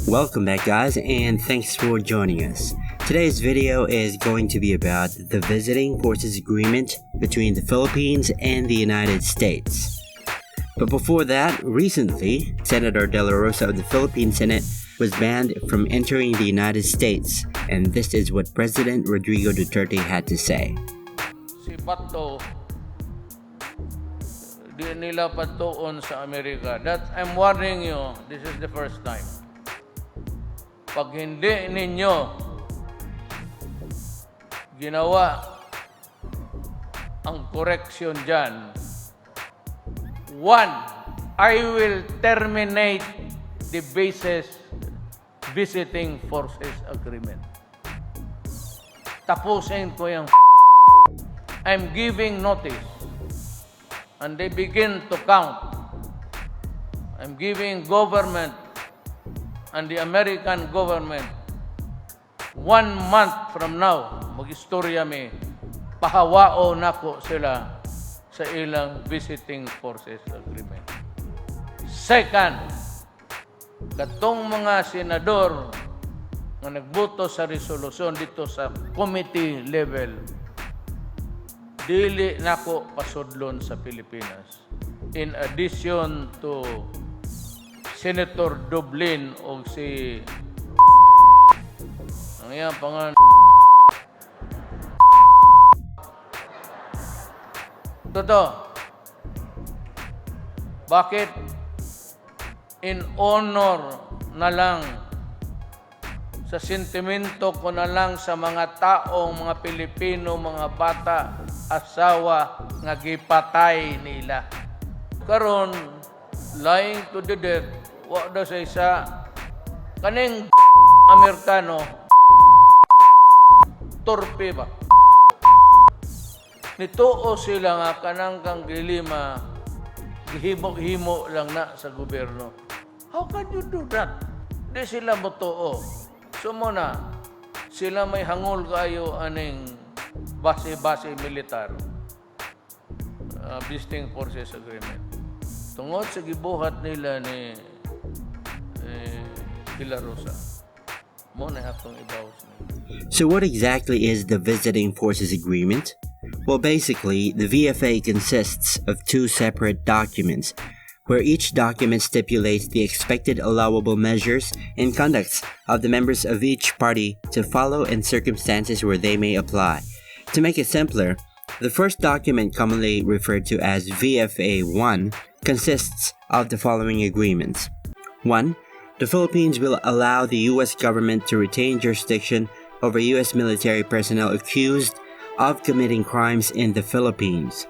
Welcome back, guys, and thanks for joining us. Today's video is going to be about the Visiting Forces Agreement between the Philippines and the United States. But before that, recently, Senator De La Rosa of the Philippine Senate was banned from entering the United States, and this is what President Rodrigo Duterte had to say. Si Bato, di nila patuon sa Amerika. I'm warning you, this is the first time. Pag hindi ninyo ginawa ang correction dyan, one, I will terminate the Visiting Forces Agreement. Tapusin ko yung I'm giving notice. And they begin to count. I'm giving government and the American government 1 month from now, mag-istorya mi, pahawao nako sila sa ilang Visiting Forces Agreement. Second, katong mga senador nga nagboto sa resolusyon dito sa committee level, dili nako pasudlon sa Pilipinas. In addition to Senator Dublin o si ang iyang pangalan Totoo. Bakit in honor na lang sa sentimento ko na lang sa mga taong, mga Pilipino, mga bata, asawa nga gipatay nila. Karon lying to the death, wa daw sa isa kaning Amerikano torpe ba? Nituo sila nga kanang kang gilima gihimo-himo lang na sa gobyerno. How can you do that? Di sila motuo. Sumo na, sila may hangol kayo aning base-base militar. Visiting Forces Agreement. Tungod sa gibuhat nila ni De La Rosa. Mo na atong ibawas nila. So what exactly is the Visiting Forces Agreement? Well, basically, the VFA consists of two separate documents, where each document stipulates the expected allowable measures and conducts of the members of each party to follow in circumstances where they may apply. To make it simpler, the first document, commonly referred to as VFA 1, consists of the following agreements. 1. The Philippines will allow the U.S. government to retain jurisdiction over U.S. military personnel accused of committing crimes in the Philippines.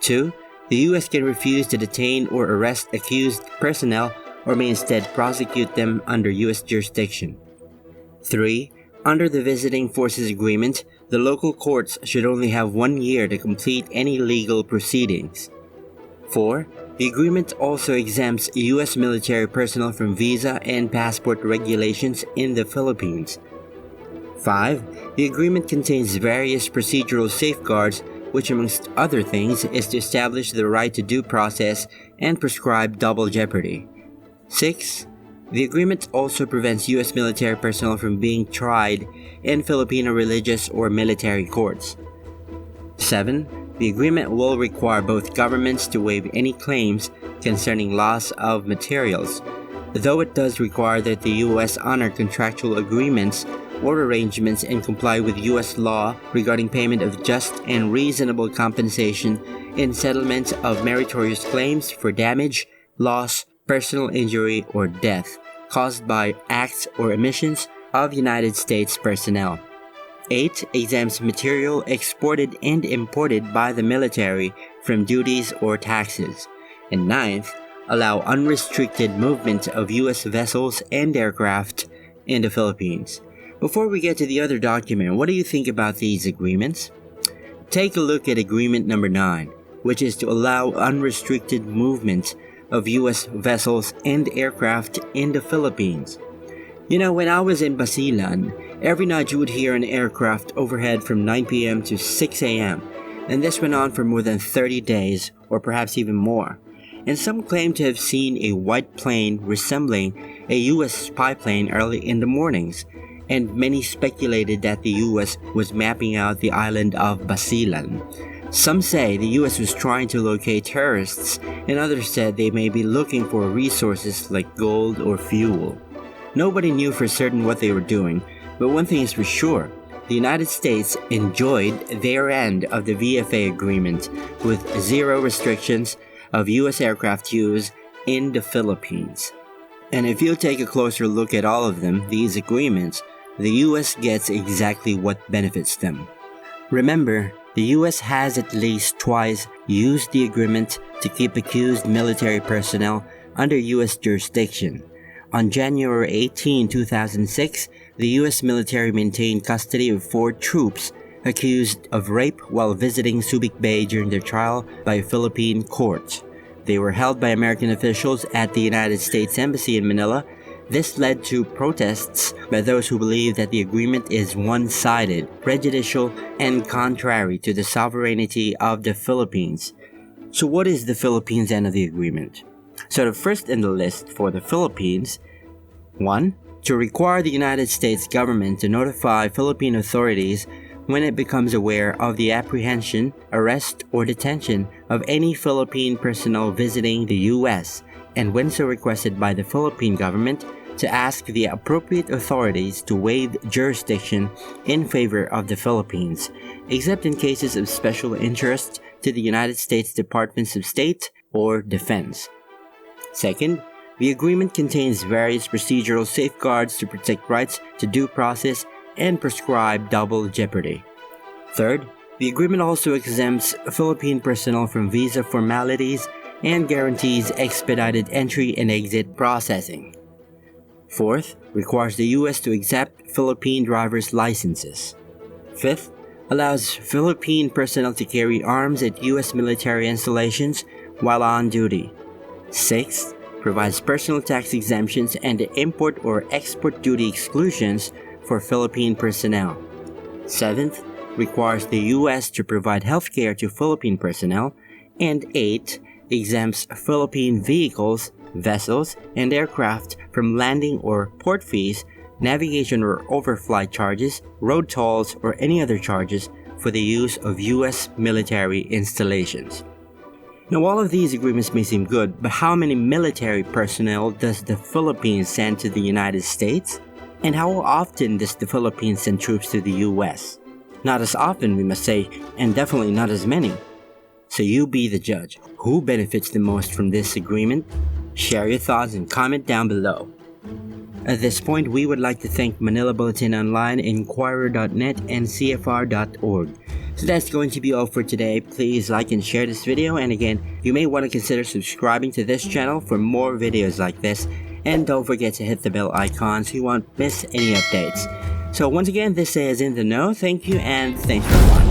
2. The U.S. can refuse to detain or arrest accused personnel or may instead prosecute them under U.S. jurisdiction. 3. Under the Visiting Forces Agreement, the local courts should only have 1 year to complete any legal proceedings. 4. The agreement also exempts U.S. military personnel from visa and passport regulations in the Philippines. 5. The agreement contains various procedural safeguards, which amongst other things is to establish the right to due process and prescribe double jeopardy. 6. The agreement also prevents U.S. military personnel from being tried in Filipino religious or military courts. 7. The agreement will require both governments to waive any claims concerning loss of materials, though it does require that the U.S. honor contractual agreements or arrangements and comply with U.S. law regarding payment of just and reasonable compensation in settlement of meritorious claims for damage, loss, personal injury, or death caused by acts or omissions of United States personnel. 8. Exempts material exported and imported by the military from duties or taxes. And 9th, allow unrestricted movement of U.S. vessels and aircraft in the Philippines. Before we get to the other document, what do you think about these agreements? Take a look at agreement number 9, which is to allow unrestricted movement of U.S. vessels and aircraft in the Philippines. You know, when I was in Basilan, every night you would hear an aircraft overhead from 9 p.m. to 6 a.m., and this went on for more than 30 days, or perhaps even more. and some claim to have seen a white plane resembling a US spy plane early in the mornings, and many speculated that the US was mapping out the island of Basilan. Some say the US was trying to locate terrorists, and others said they may be looking for resources like gold or fuel. Nobody knew for certain what they were doing, but one thing is for sure: the United States enjoyed their end of the VFA agreement with zero restrictions of US aircraft use in the Philippines. And if you take a closer look at all of them, these agreements, the US gets exactly what benefits them. Remember, the US has at least twice used the agreement to keep accused military personnel under US jurisdiction. On January 18, 2006, the US military maintained custody of 4 troops accused of rape while visiting Subic Bay during their trial by a Philippine court. They were held by American officials at the United States Embassy in Manila. This led to protests by those who believe that the agreement is one-sided, prejudicial, and contrary to the sovereignty of the Philippines. So what is the Philippines' end of the agreement? So the first in the list for the Philippines: 1. To require the United States government to notify Philippine authorities when it becomes aware of the apprehension, arrest, or detention of any Philippine personnel visiting the U.S., and when so requested by the Philippine government, to ask the appropriate authorities to waive jurisdiction in favor of the Philippines, except in cases of special interest to the United States Departments of State or Defense. Second, the agreement contains various procedural safeguards to protect rights to due process and prescribe double jeopardy. Third, the agreement also exempts Philippine personnel from visa formalities and guarantees expedited entry and exit processing. Fourth, requires the U.S. to accept Philippine driver's licenses. Fifth, allows Philippine personnel to carry arms at U.S. military installations while on duty. Sixth, provides personal tax exemptions and import or export duty exclusions for Philippine personnel. Seventh, requires the U.S. to provide healthcare to Philippine personnel. And 8, exempts Philippine vehicles, vessels, and aircraft from landing or port fees, navigation or overflight charges, road tolls, or any other charges for the use of U.S. military installations. Now, all of these agreements may seem good, but how many military personnel does the Philippines send to the United States? And how often does the Philippines send troops to the U.S.? Not as often, we must say, and definitely not as many. So you be the judge. Who benefits the most from this agreement? Share your thoughts and comment down below. At this point, we would like to thank Manila Bulletin Online, Inquirer.net, and CFR.org. So that's going to be all for today. Please like and share this video, and again, you may want to consider subscribing to this channel for more videos like this, and don't forget to hit the bell icon so you won't miss any updates. So once again, this is In The Know. Thank you, and thanks for watching.